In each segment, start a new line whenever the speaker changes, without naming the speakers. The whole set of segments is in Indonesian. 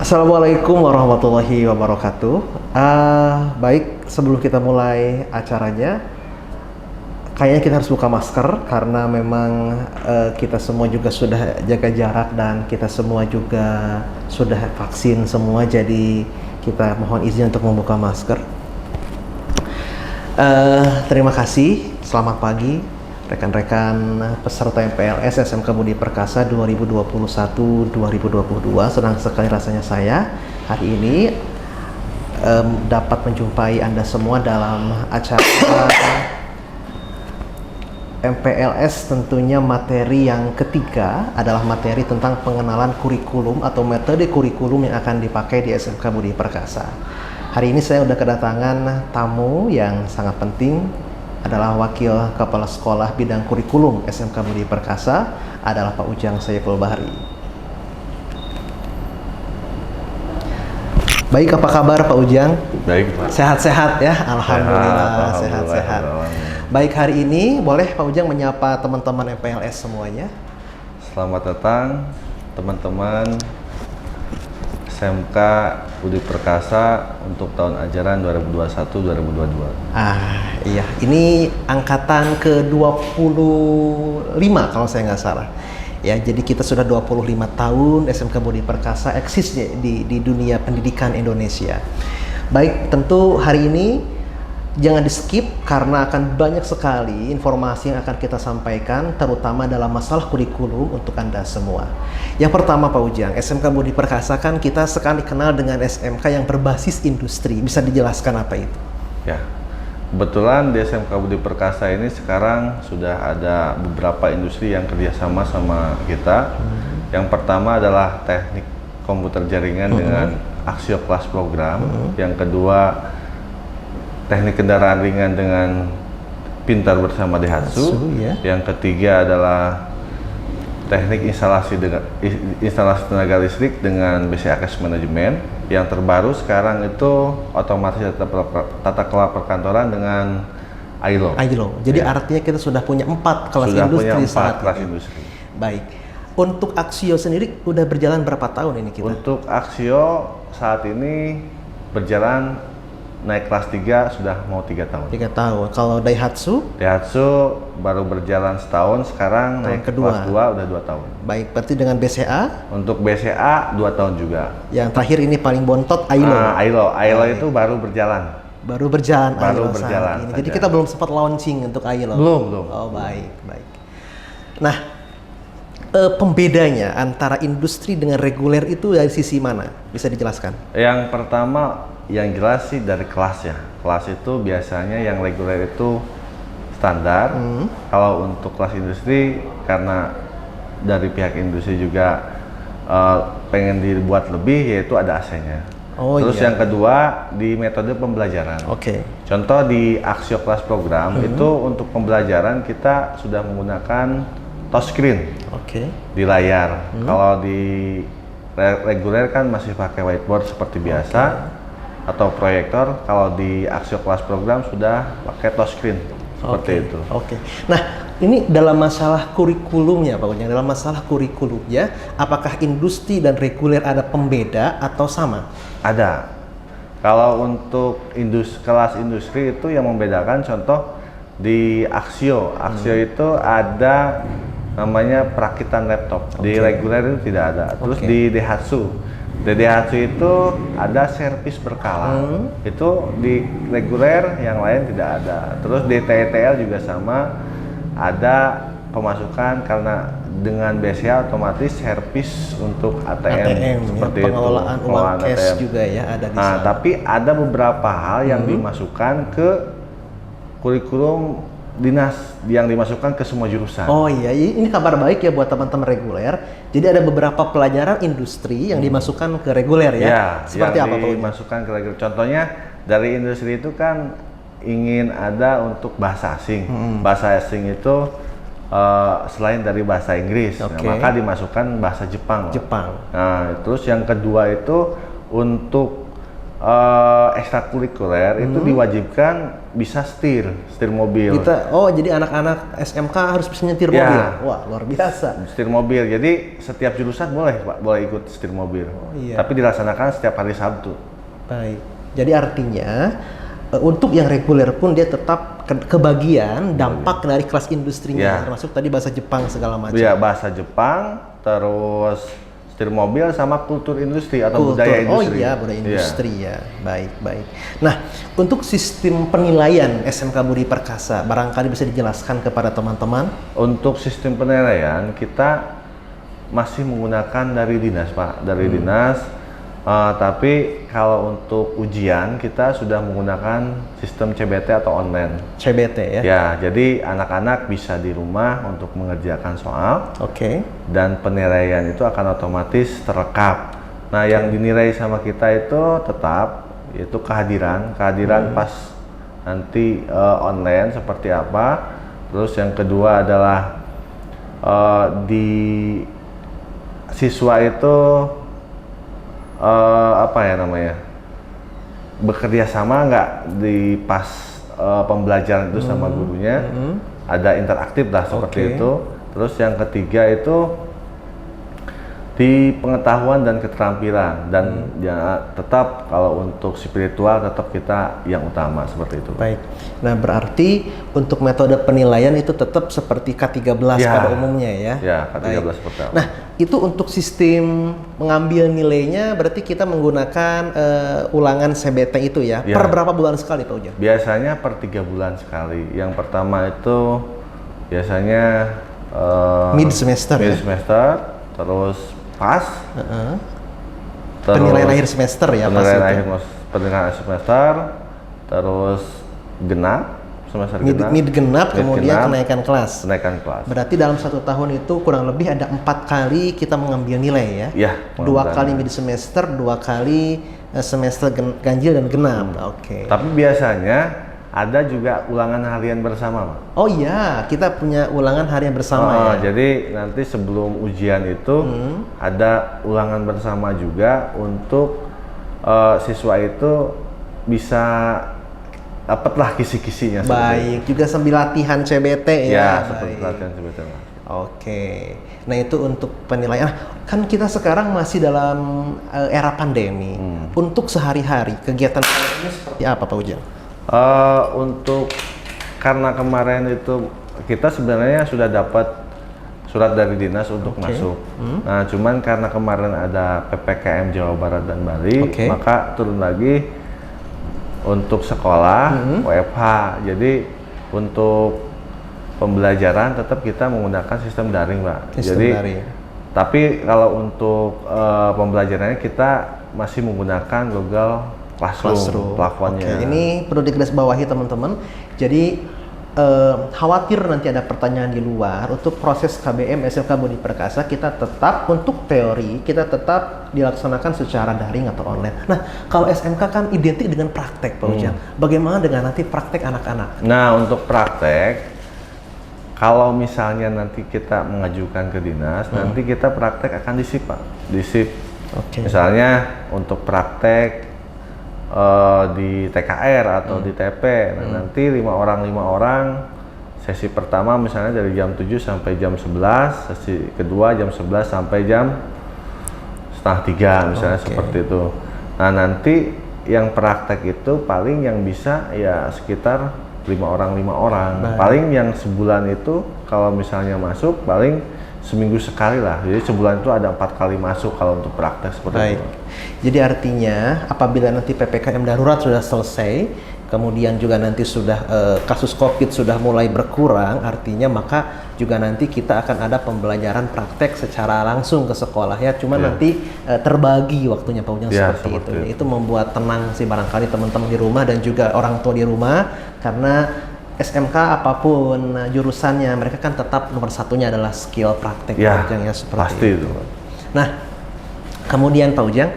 Assalamualaikum warahmatullahi wabarakatuh. Baik, sebelum kita mulai acaranya, kayaknya kita harus buka masker karena memang kita semua juga sudah jaga jarak dan kita semua juga sudah vaksin semua. Jadi kita mohon izin untuk membuka masker. Terima kasih. Selamat pagi rekan-rekan peserta MPLS SMK Budi Perkasa 2021-2022. Senang sekali rasanya saya hari ini dapat menjumpai Anda semua dalam acara MPLS. Tentunya materi yang ketiga adalah materi tentang pengenalan kurikulum atau metode kurikulum yang akan dipakai di SMK Budi Perkasa. Hari ini saya sudah kedatangan tamu yang sangat penting, adalah Wakil Kepala Sekolah Bidang Kurikulum SMK Budi Perkasa, adalah Pak Ujang Saiful Bahri. Baik, apa kabar Pak Ujang?
Baik, Pak.
Sehat-sehat ya? Alhamdulillah, sehat-sehat. Baik, hari ini boleh Pak Ujang menyapa teman-teman MPLS semuanya?
Selamat datang teman-teman SMK Budi Perkasa untuk tahun ajaran 2021-2022.
Iya, ini angkatan ke-25 kalau saya nggak salah. Ya, jadi kita sudah 25 tahun SMK Budi Perkasa eksis di dunia pendidikan Indonesia. Baik, tentu hari ini jangan di-skip karena akan banyak sekali informasi yang akan kita sampaikan, terutama dalam masalah kurikulum untuk Anda semua. Yang pertama Pak Ujang, SMK Budi Perkasa kan kita sekarang dikenal dengan SMK yang berbasis industri. Bisa dijelaskan apa itu?
Ya, kebetulan di SMK Budi Perkasa ini sekarang sudah ada beberapa industri yang kerjasama sama kita. Yang pertama adalah teknik komputer jaringan dengan Axio Class program. Yang kedua, teknik kendaraan ringan dengan Pintar bersama Daihatsu. Yang ketiga adalah teknik instalasi tenaga listrik dengan BCA Cash Management. Yang terbaru sekarang itu otomatis tata kelola perkantoran dengan ILO.
Jadi artinya kita sudah punya 4 kelas industri saat ini. Baik. Untuk Axio sendiri udah berjalan berapa tahun ini kita?
Untuk Axio saat ini berjalan naik kelas 3 sudah mau 3 tahun.
3 tahun. Kalau Daihatsu?
Daihatsu baru berjalan setahun, sekarang naik kelas 2 udah 2 tahun.
Baik, berarti dengan BCA?
Untuk BCA 2 tahun juga.
Yang terakhir ini paling bontot ILO.
ILO itu baru berjalan.
Baru berjalan.
Berjalan.
Jadi kita belum sempat launching untuk ILO.
Belum.
Oh, baik. Nah, pembedanya antara industri dengan reguler itu dari sisi mana? Bisa dijelaskan?
Yang pertama, yang jelas sih dari kelas ya. Kelas itu biasanya yang reguler itu standar. Kalau untuk kelas industri, karena dari pihak industri juga pengen dibuat lebih, yaitu ada AC-nya. Terus yang kedua di metode pembelajaran. Contoh di Axio Class program itu untuk pembelajaran kita sudah menggunakan touchscreen di layar. Kalau di reguler kan masih pakai whiteboard seperti biasa atau proyektor. Kalau di Axio Class program sudah pakai touchscreen seperti itu.
Nah, ini dalam masalah kurikulumnya Pak Ujang, apakah industri dan reguler ada pembeda atau sama?
Ada. Kalau untuk kelas industri itu yang membedakan, contoh di Axio itu ada namanya perakitan laptop. Di reguler itu tidak ada. Terus di Daihatsu itu ada servis berkala. Itu di reguler, yang lain tidak ada. Terus di TTL juga sama, ada pemasukan karena dengan BCA otomatis servis untuk ATM seperti
pengelolaan
itu.
Uang cash juga ya ada di sana.
Tapi ada beberapa hal yang dimasukkan ke kurikulum dinas, yang dimasukkan ke semua jurusan.
Ini kabar baik ya buat teman-teman reguler. Jadi ada beberapa pelajaran industri yang dimasukkan ke reguler ya. Seperti apa Pak?
Dimasukkan ke reguler. Contohnya dari industri itu kan ingin ada untuk bahasa asing. Bahasa asing itu selain dari bahasa Inggris, maka dimasukkan bahasa Jepang. Nah, terus yang kedua itu untuk ekstrakurikuler itu diwajibkan bisa setir mobil.
Jadi anak-anak SMK harus bisa nyetir
Ya.
mobil. Wah, luar biasa.
Setir mobil. Jadi setiap jurusan boleh Pak, boleh ikut setir mobil.
Iya.
Tapi dilaksanakan setiap hari Sabtu.
Baik. Jadi artinya untuk yang reguler pun dia tetap kebagian dampak dari kelas industrinya,
Ya.
termasuk tadi bahasa Jepang segala macam.
Ya, bahasa Jepang, terus setir mobil sama kultur industri atau budaya industri.
Oh iya, budaya industri ya. Baik, baik. Nah, untuk sistem penilaian SMK Budi Perkasa, barangkali bisa dijelaskan kepada teman-teman?
Untuk sistem penilaian kita masih menggunakan dari dinas Pak, dari dinas. Tapi kalau untuk ujian kita sudah menggunakan sistem CBT atau online.
CBT ya?
Ya, jadi anak-anak bisa di rumah untuk mengerjakan soal.
Oke.
Dan penilaian itu akan otomatis terekam. Nah, yang dinilai sama kita itu tetap yaitu kehadiran pas nanti online seperti apa. Terus yang kedua adalah di siswa itu bekerja sama nggak di pas pembelajaran itu sama gurunya, ada interaktif lah seperti itu. Terus yang ketiga itu di pengetahuan dan keterampilan, dan ya tetap kalau untuk spiritual tetap kita yang utama seperti itu.
Baik. Nah, berarti untuk metode penilaian itu tetap seperti K13 pada umumnya ya?
Ya, K13 pertama.
Nah, itu untuk sistem mengambil nilainya berarti kita menggunakan ulangan CBT itu ya? Per berapa bulan sekali Pak Ujang?
Biasanya per 3 bulan sekali. Yang pertama itu biasanya
mid semester,
terus pas,
penilaian akhir semester ya,
penilaian akhir semester, terus genap, semester
mid genap, kemudian kenaikan kelas. Berarti dalam 1 tahun itu kurang lebih ada 4 kali kita mengambil nilai ya?
Ya.
2 kali mid semester, 2 kali semester ganjil dan genap. Oke.
Tapi biasanya ada juga ulangan harian bersama, Pak.
Oh iya, kita punya ulangan harian bersama ya.
Jadi nanti sebelum ujian itu ada ulangan bersama juga untuk siswa itu bisa dapatlah kisi-kisinya.
Baik, juga sambil latihan CBT ya.
Ya, seperti latihan CBT.
Oke. Nah, itu untuk penilaian. Kan kita sekarang masih dalam era pandemi. Untuk sehari-hari kegiatan ini seperti apa, Pak Ujang?
Karena kemarin itu kita sebenarnya sudah dapat surat dari dinas untuk masuk. Nah, cuman karena kemarin ada PPKM Jawa Barat dan Bali, maka turun lagi untuk sekolah WFH. Jadi untuk pembelajaran tetap kita menggunakan sistem daring, Pak.
Daring.
Tapi kalau untuk pembelajarannya kita masih menggunakan Google Classroom.
Oke, ini perlu digarisbawahi teman-teman. Jadi khawatir nanti ada pertanyaan di luar, untuk proses KBM SMK Budi Perkasa kita tetap untuk teori kita tetap dilaksanakan secara daring atau online. Nah, kalau SMK kan identik dengan praktek, Pak Ujang. Bagaimana dengan nanti praktek anak-anak?
Nah, untuk praktek, kalau misalnya nanti kita mengajukan ke dinas, nanti kita praktek akan disip, Pak. Misalnya untuk praktek di TKR atau di TP, nah nanti 5 orang, sesi pertama misalnya dari jam 7 sampai jam 11, sesi kedua jam 11 sampai jam 2:30 misalnya, seperti itu. Nah, nanti yang praktek itu paling yang bisa ya sekitar 5 orang. Paling yang sebulan itu kalau misalnya masuk paling seminggu sekali lah. Jadi sebulan itu ada 4 kali masuk kalau untuk praktek seperti itu.
Jadi artinya apabila nanti PPKM darurat sudah selesai, kemudian juga nanti sudah kasus COVID sudah mulai berkurang, artinya maka juga nanti kita akan ada pembelajaran praktek secara langsung ke sekolah ya. Cuma nanti terbagi waktunya, Pak Ujang, seperti itu. Itu membuat tenang sih barangkali teman-teman di rumah dan juga orang tua di rumah, karena SMK apapun jurusannya, mereka kan tetap nomor satunya adalah skill praktek, Pak Ujang ya, seperti
pasti itu.
Nah, kemudian Pak Ujang,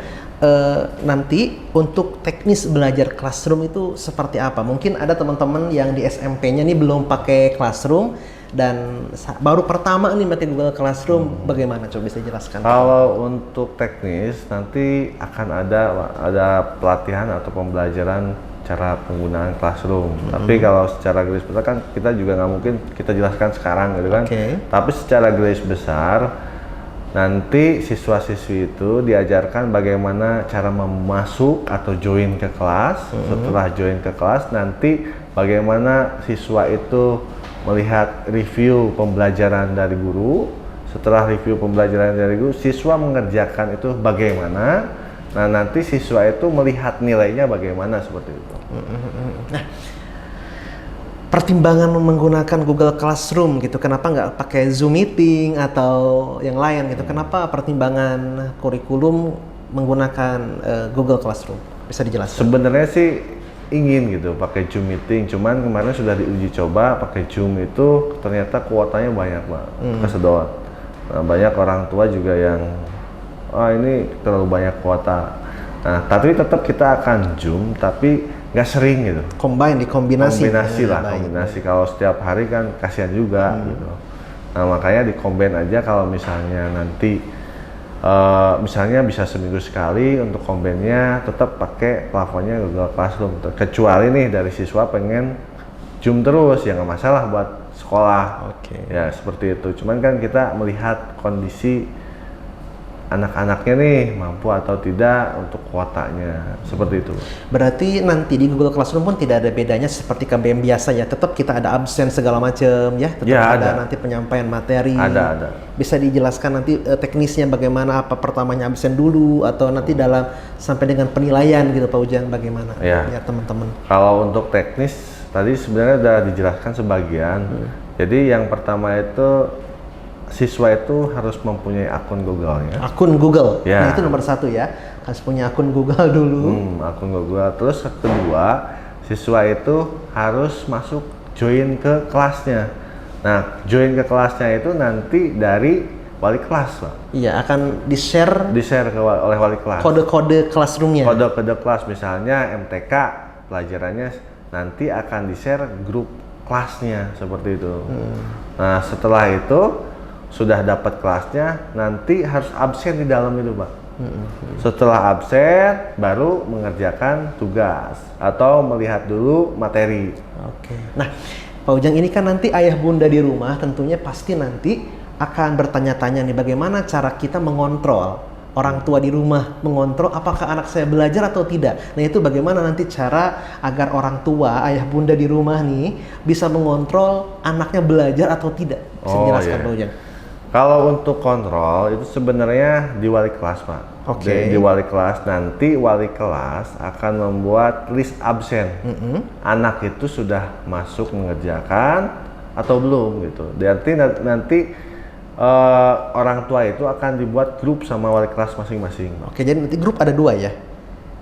nanti untuk teknis belajar Classroom itu seperti apa? Mungkin ada teman-teman yang di SMP-nya nih belum pakai Classroom dan baru pertama nih pakai Google Classroom. Bagaimana? Coba bisa jelaskan.
Kalau untuk teknis nanti akan ada pelatihan atau pembelajaran cara penggunaan Classroom. Tapi kalau secara garis besar kan kita juga nggak mungkin kita jelaskan sekarang gitu kan. Tapi secara garis besar nanti siswa-siswi itu diajarkan bagaimana cara memasuk atau join ke kelas. Setelah join ke kelas nanti bagaimana siswa itu melihat review pembelajaran dari guru. Setelah review pembelajaran dari guru, siswa mengerjakan itu bagaimana. Nah, nanti siswa itu melihat nilainya bagaimana seperti itu.
Nah, pertimbangan menggunakan Google Classroom gitu, kenapa nggak pakai Zoom Meeting atau yang lain gitu? Kenapa pertimbangan kurikulum menggunakan Google Classroom? Bisa dijelaskan?
Sebenarnya sih ingin gitu pakai Zoom Meeting, cuman kemarin sudah diuji coba pakai Zoom itu ternyata kuotanya banyak Pak, kesedot. Nah, banyak orang tua juga yang ini terlalu banyak kuota. Nah, tapi tetap kita akan Zoom, tapi nggak sering gitu.
Kombinasi
lah, kombinasi. Kalau setiap hari kan kasihan juga gitu. Nah, makanya dikombin aja kalau misalnya nanti misalnya bisa seminggu sekali untuk kombinnya tetap pakai plafonnya Google Classroom. Kecuali nih dari siswa pengen Zoom terus ya nggak masalah buat sekolah. Ya seperti itu. Cuman kan kita melihat kondisi anak-anaknya nih mampu atau tidak untuk kuotanya, seperti itu.
Berarti nanti di Google Classroom pun tidak ada bedanya seperti KBM biasa ya, tetap kita ada absen segala macam ya, tetap ada nanti penyampaian materi.
Ada.
Bisa dijelaskan nanti teknisnya bagaimana, apa pertamanya absen dulu atau nanti dalam sampai dengan penilaian gitu Pak Ujang, bagaimana ya teman-teman.
Kalau untuk teknis tadi sebenarnya sudah dijelaskan sebagian. Jadi yang pertama itu siswa itu harus mempunyai akun Google-nya.
Akun Google, nah itu nomor 1 ya, harus punya akun Google dulu.
Akun Google. Terus kedua, siswa itu harus masuk join ke kelasnya. Nah, join ke kelasnya itu nanti dari wali kelas, Pak.
Iya, akan di-share
oleh wali kelas.
Kode-kode classroom-nya.
Kode-kode kelas, misalnya MTK pelajarannya nanti akan di-share grup kelasnya seperti itu. Nah, setelah itu sudah dapat kelasnya, nanti harus absen di dalam itu Pak. Setelah absen, baru mengerjakan tugas atau melihat dulu materi.
Nah, Pak Ujang ini kan nanti ayah bunda di rumah tentunya pasti nanti akan bertanya-tanya nih bagaimana cara kita mengontrol orang tua di rumah, mengontrol apakah anak saya belajar atau tidak. Nah itu bagaimana nanti cara agar orang tua, ayah bunda di rumah nih bisa mengontrol anaknya belajar atau tidak. Bisa dijelaskan Pak Ujang?
Kalau untuk kontrol itu sebenarnya di wali kelas Pak. Di wali kelas, nanti wali kelas akan membuat list absen. Anak itu sudah masuk mengerjakan atau belum gitu. Nanti orang tua itu akan dibuat grup sama wali kelas masing-masing.
Jadi nanti grup ada 2 ya?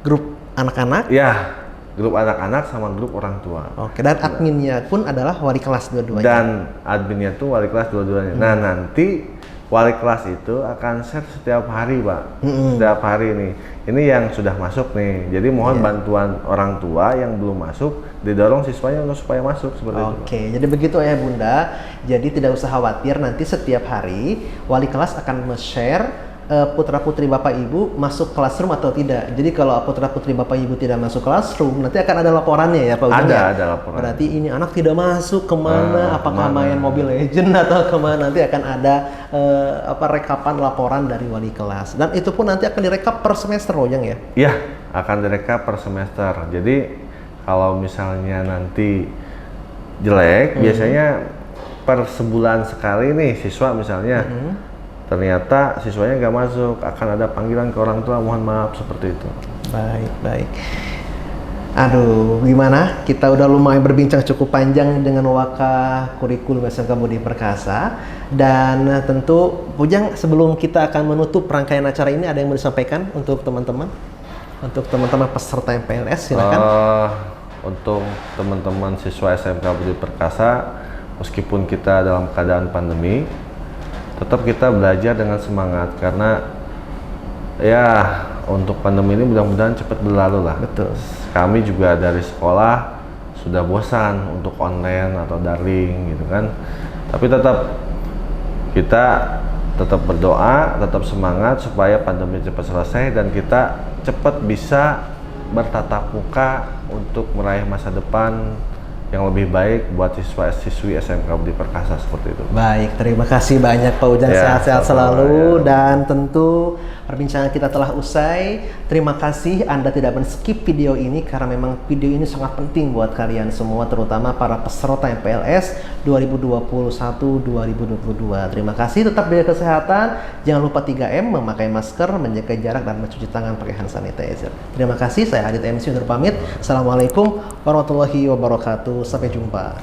Grup anak-anak?
Ya, grup anak-anak sama grup orang tua.
Dan adminnya pun adalah wali kelas dua-duanya.
Dan adminnya tuh wali kelas dua-duanya. Nah, nanti wali kelas itu akan share setiap hari, Pak. Setiap hari nih. Ini yang sudah masuk nih. Jadi mohon bantuan orang tua yang belum masuk, didorong siswanya untuk supaya masuk seperti itu.
Jadi begitu Ayah Bunda. Jadi tidak usah khawatir, nanti setiap hari wali kelas akan share putra-putri Bapak Ibu masuk classroom atau tidak. Jadi kalau putra-putri Bapak Ibu tidak masuk classroom, nanti akan ada laporannya ya Pak Ujang?
Ada laporan.
Berarti ini anak tidak masuk kemana, apakah main Mobile Legends atau kemana, nanti akan ada rekapan laporan dari wali kelas. Dan itu pun nanti akan direkap per semester Ujang ya?
Iya, akan direkap per semester. Jadi kalau misalnya nanti jelek, biasanya per sebulan sekali nih siswa misalnya, ternyata siswanya nggak masuk, akan ada panggilan ke orang tua, mohon maaf seperti itu.
Baik. Aduh, gimana? Kita udah lumayan berbincang cukup panjang dengan Waka Kurikulum SMK Budi Perkasa. Dan tentu, Ujang, sebelum kita akan menutup rangkaian acara ini, ada yang mau disampaikan untuk teman-teman? Untuk teman-teman peserta MPLS, silakan.
Untuk teman-teman siswa SMK Budi Perkasa, meskipun kita dalam keadaan pandemi, tetap kita belajar dengan semangat karena ya untuk pandemi ini mudah-mudahan cepat berlalu lah.
Betul.
Kami juga dari sekolah sudah bosan untuk online atau daring gitu kan. Tapi kita tetap berdoa, tetap semangat supaya pandemi cepat selesai dan kita cepat bisa bertatap muka untuk meraih masa depan yang lebih baik buat siswa-siswi SMK Budi Perkasa seperti itu.
Baik, terima kasih banyak Pak Ujang, sehat-sehat selalu dan tentu perbincangan kita telah usai. Terima kasih Anda tidak men-skip video ini karena memang video ini sangat penting buat kalian semua, terutama para peserta MPLS 2021-2022. Terima kasih, tetap jaga kesehatan, jangan lupa 3M, memakai masker, menjaga jarak dan mencuci tangan pakai hand sanitizer. Terima kasih, saya Adit MC undur pamit. Assalamualaikum warahmatullahi wabarakatuh. Sampai jumpa.